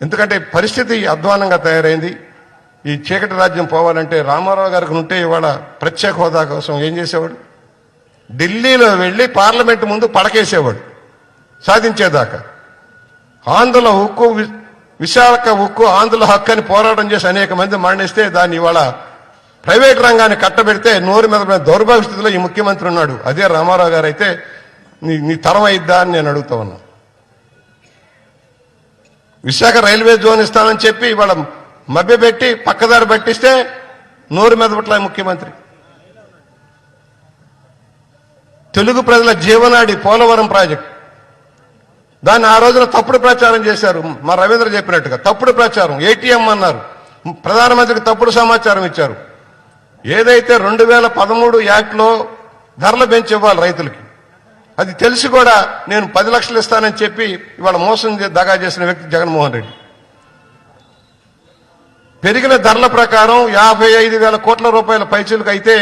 ఎందుకంటే పరిస్థితి అధ్వానంగా తయారైంది. ఈ చీకటి రాజ్యం పోవాలంటే రామారావు గారికి ఉంటే ఇవాళ ప్రత్యేక హోదా కోసం ఏం చేసేవాడు? ఢిల్లీలో వెళ్ళి పార్లమెంట్ ముందు పడకేసేవాడు సాధించేదాకా. ఆంధ్రుల హక్కు, విశాఖ హక్కు, ఆంధ్రుల హక్కు అని పోరాటం చేసి అనేక మంది మరణిస్తే దాన్ని ఇవాళ ప్రైవేట్ రంగాన్ని కట్టబెడితే నోరు మీద దౌర్భాగ్య స్థితిలో ఈ ముఖ్యమంత్రి ఉన్నాడు. అదే రామారావు గారు అయితే నీ తరం అయిద్దా అని నేను అడుగుతా ఉన్నా. విశాఖ రైల్వే జోన్ ఇస్తానని చెప్పి ఇవాళ మభ్యపెట్టి పక్కదారి పట్టిస్తే నోరు మీద పట్ల ముఖ్యమంత్రి. తెలుగు ప్రజల జీవనాడి పోలవరం ప్రాజెక్ట్, దాన్ని ఆ రోజున తప్పుడు ప్రచారం చేశారు. మా రవీంద్ర చెప్పినట్టుగా తప్పుడు ప్రచారం, ఏటీఎం అన్నారు, ప్రధానమంత్రికి తప్పుడు సమాచారం ఇచ్చారు. ఏదైతే 2013 యాక్ట్లో ధరలు పెంచి ఇవ్వాలి రైతులకి, అది తెలిసి కూడా నేను 10 లక్షలు ఇస్తానని చెప్పి ఇవాళ మోసం దగా చేసిన వ్యక్తి జగన్మోహన్ రెడ్డి. పెరిగిన ధరల ప్రకారం 55,000 కోట్ల రూపాయల పైచీలకు అయితే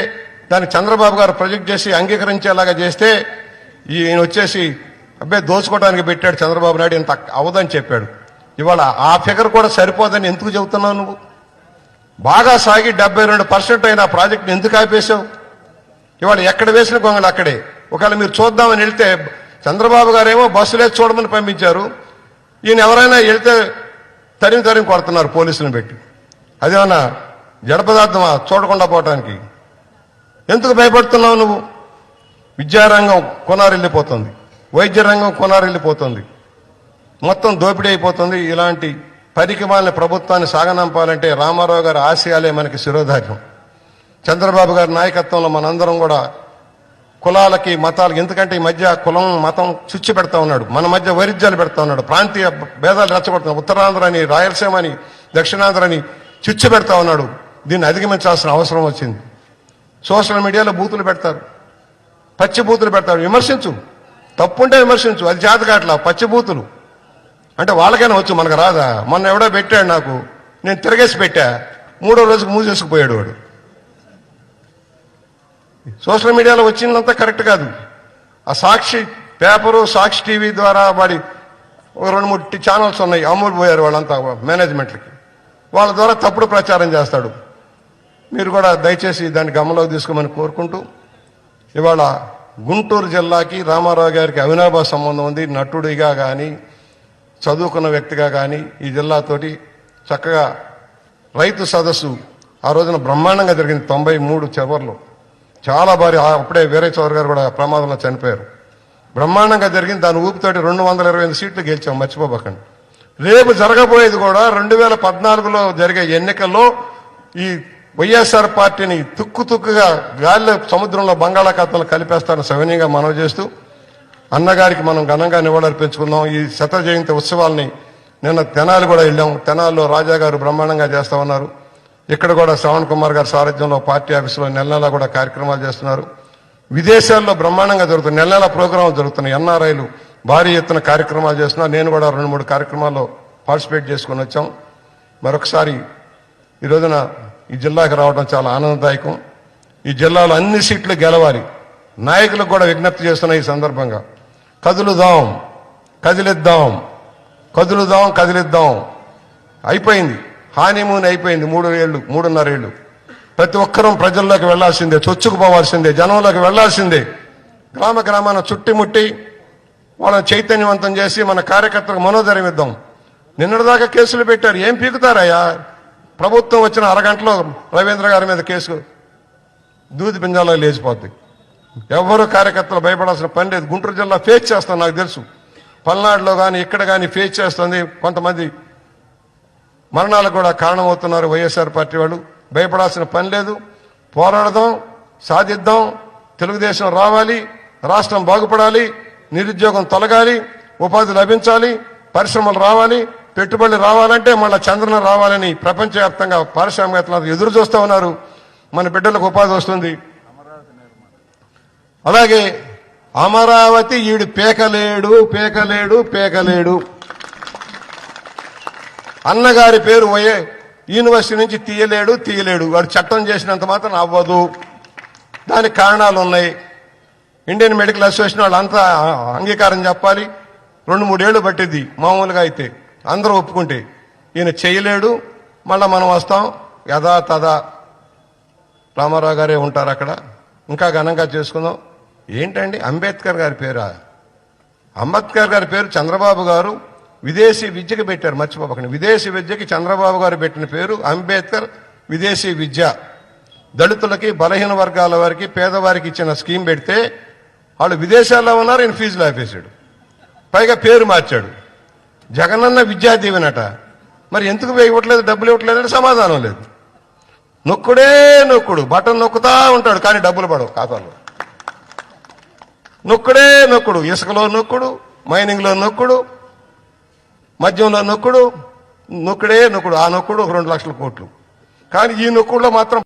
దాన్ని చంద్రబాబు గారు ప్రొజెక్ట్ చేసి అంగీకరించేలాగా చేస్తే ఈయన వచ్చేసి అబ్బాయి దోచుకోవడానికి పెట్టాడు చంద్రబాబు నాయుడు, ఇంత అవదని చెప్పాడు. ఇవాళ ఆ ఫిగర్ కూడా సరిపోదని ఎందుకు చెబుతున్నావు నువ్వు? బాగా సాగి 72% అయిన ప్రాజెక్టుని ఎందుకు ఆపేశావు? ఇవాళ ఎక్కడ వేసిన గొంగలు అక్కడే. ఒకవేళ మీరు చూద్దామని వెళ్తే చంద్రబాబు గారేమో బస్సులే చూడమని పంపించారు, ఈయన ఎవరైనా వెళ్తే తరిమి కొడుతున్నారు పోలీసులను పెట్టి. అదేమన్నా జడ పదార్థమా చూడకుండా పోవటానికి? ఎందుకు భయపడుతున్నావు నువ్వు? విద్యారంగం కొనారెళ్ళిపోతుంది, వైద్య రంగం కొనారెళ్ళిపోతుంది, మొత్తం దోపిడీ అయిపోతుంది. ఇలాంటి పరికమాలని ప్రభుత్వాన్ని సాగనంపాలంటే రామారావు గారి ఆశయాలే మనకి శిరోధార్యం. చంద్రబాబు గారి నాయకత్వంలో మనందరం కూడా కులాలకి, మతాలకి, ఎందుకంటే ఈ మధ్య కులం మతం చుచ్చి పెడతా ఉన్నాడు, మన మధ్య వైరుధ్యాలు పెడతా ఉన్నాడు, ప్రాంతీయ భేదాలు రెచ్చగొడుతున్నాడు, ఉత్తరాంధ్ర అని, రాయలసీమ అని, దక్షిణాంధ్ర అని చుచ్చి పెడతా ఉన్నాడు. దీన్ని అధిగమించాల్సిన అవసరం వచ్చింది. సోషల్ మీడియాలో బూతులు పెడతారు, పచ్చి బూతులు పెడతారు. విమర్శించు, తప్పుంటే విమర్శించు, అది చేతకాట్లా పచ్చి బూతులు అంటే వాళ్ళకైనా వచ్చు, మనకు రాదా? మొన్న ఎవడో పెట్టాడు నాకు, నేను తిరగేసి పెట్టా, 3వ రోజుకు మూసేసుకుపోయాడు వాడు. సోషల్ మీడియాలో వచ్చిందంతా కరెక్ట్ కాదు. ఆ సాక్షి పేపరు, సాక్షి టీవీ ద్వారా వాడి 2-3 ఛానల్స్ ఉన్నాయి, అమ్ముడు పోయారు వాళ్ళంతా మేనేజ్మెంట్లకి. వాళ్ళ ద్వారా తప్పుడు ప్రచారం చేస్తాడు. మీరు కూడా దయచేసి దాన్ని గమనంలోకి తీసుకోమని కోరుకుంటూ, ఇవాళ గుంటూరు జిల్లాకి రామారావు గారికి అవినాభావ సంబంధం ఉంది. నటుడిగా కానీ, చదువుకున్న వ్యక్తిగా కానీ ఈ జిల్లాతోటి చక్కగా రైతు సదస్సు ఆ రోజున బ్రహ్మాండంగా జరిగింది. 93 చివర్లో చాలా భారీ, అప్పుడే వీరయ్య చౌదరి గారు కూడా ప్రమాదంలో చనిపోయారు. బ్రహ్మాండంగా జరిగింది. దాని ఊపితోటి 225 సీట్లు గెలిచాం, మర్చిపోబకండి. రేపు జరగబోయేది కూడా 2014లో జరిగే ఎన్నికల్లో ఈ వైఎస్ఆర్ పార్టీని తుక్కుగా గాలిలో, సముద్రంలో, బంగాళాఖాతంలో కలిపేస్తారని సవినీయంగా మనవి చేస్తూ, అన్నగారికి మనం ఘనంగా నివాళులర్పించుకుందాం. ఈ శత జయంతి ఉత్సవాల్ని నిన్న తెనాలి కూడా వెళ్ళాం. తెనాలిలో రాజా గారు బ్రహ్మాండంగా చేస్తా ఉన్నారు. ఇక్కడ కూడా శ్రవణ్ కుమార్ గారి సారథ్యంలో పార్టీ ఆఫీసులో నెల కూడా కార్యక్రమాలు చేస్తున్నారు. విదేశాల్లో బ్రహ్మాండంగా జరుగుతుంది, నెల ప్రోగ్రాంలు జరుగుతున్నాయి. ఎన్ఆర్ఐలు భారీ ఎత్తున కార్యక్రమాలు చేస్తున్నారు. నేను కూడా 2-3 కార్యక్రమాల్లో పార్టిసిపేట్ చేసుకుని వచ్చాం. మరొకసారి ఈ రోజున ఈ జిల్లాకి రావడం చాలా ఆనందదాయకం. ఈ జిల్లాలో అన్ని సీట్లు గెలవాలి. నాయకులకు కూడా విజ్ఞప్తి చేస్తున్న ఈ సందర్భంగా, కదులుదాం, కదిలిద్దాం, కదులుదాం, కదిలిద్దాం. అయిపోయింది, హానీమూన్ అయిపోయింది. 3.5 ఏళ్ళు ప్రతి ఒక్కరూ ప్రజల్లోకి వెళ్లాల్సిందే, చొచ్చుకుపోవాల్సిందే, జనంలోకి వెళ్లాల్సిందే. గ్రామాన చుట్టిముట్టి వాళ్ళని చైతన్యవంతం చేసి మన కార్యకర్తలకు మనోధైర్యం ఇద్దాం. నిన్నటిదాకా కేసులు పెట్టారు, ఏం పీకుతారయ్యా? ప్రభుత్వం వచ్చిన అరగంటలో రవీంద్ర గారి మీద కేసు దూది పింజాలో లేచిపోద్ది. ఎవరు కార్యకర్తలు భయపడాల్సిన పని లేదు. గుంటూరు జిల్లా ఫేస్ చేస్తాం, నాకు తెలుసు. పల్నాడులో కానీ ఇక్కడ కానీ ఫేస్ చేస్తుంది. కొంతమంది మరణాలకు కూడా కారణమవుతున్నారు వైఎస్ఆర్ పార్టీ వాళ్ళు. భయపడాల్సిన పని లేదు. పోరాడదాం, సాధిద్దాం. తెలుగుదేశం రావాలి, రాష్ట్రం బాగుపడాలి, నిరుద్యోగం తొలగాలి, ఉపాధి లభించాలి, పరిశ్రమలు రావాలి, పెట్టుబడులు రావాలంటే మళ్ళీ చంద్రన రావాలని ప్రపంచవ్యాప్తంగా పారిశ్రామికవేత్తలు ఎదురు చూస్తూ ఉన్నారు. మన బిడ్డలకు ఉపాధి వస్తుంది. అలాగే అమరావతి ఈడు పేకలేడు. అన్నగారి పేరు యూనివర్సిటీ నుంచి తీయలేడు. వాడు చట్టం చేసినంత మాత్రం అవ్వదు. దానికి కారణాలు ఉన్నాయి. ఇండియన్ మెడికల్ అసోసియేషన్ వాళ్ళంతా అంగీకారం చెప్పాలి. 2-3 ఏళ్లు పట్టింది మామూలుగా అయితే, అందరూ ఒప్పుకుంటే. ఈయన చేయలేడు, మళ్ళా మనం వస్తాం యథా తదా రామారావు గారే ఉంటారు అక్కడ, ఇంకా ఘనంగా చేసుకుందాం. ఏంటండి అంబేద్కర్ గారి పేరా? అంబేద్కర్ గారి పేరు చంద్రబాబు గారు విదేశీ విద్యకి పెట్టారు, మర్చిపోకండి. విదేశీ విద్యకి చంద్రబాబు గారు పెట్టిన పేరు అంబేద్కర్ విదేశీ విద్య. దళితులకి, బలహీన వర్గాల వారికి, పేదవారికి ఇచ్చిన స్కీమ్ పెడితే వాళ్ళు విదేశాల్లో ఉన్నారు, ఈయన ఫీజులు ఆపేశాడు, పైగా పేరు మార్చాడు. జగనన్న విద్యా దీవెనట. మరి ఎందుకు ఇవ్వట్లేదు, డబ్బులు ఇవ్వట్లేదంటే సమాధానం లేదు. నొక్కుడే నొక్కుడు, బటన్ నొక్కుతా ఉంటాడు కానీ డబ్బులు పడవు ఖాతాలో. నొక్కుడే నొక్కుడు, ఇసుకలో నొక్కుడు, మైనింగ్లో నొక్కుడు, మద్యంలో నొక్కుడు, నొక్కుడే నొక్కుడు. ఆ నొక్కుడు 2 లక్షల కోట్లు. కానీ ఈ నొక్కుడులో మాత్రం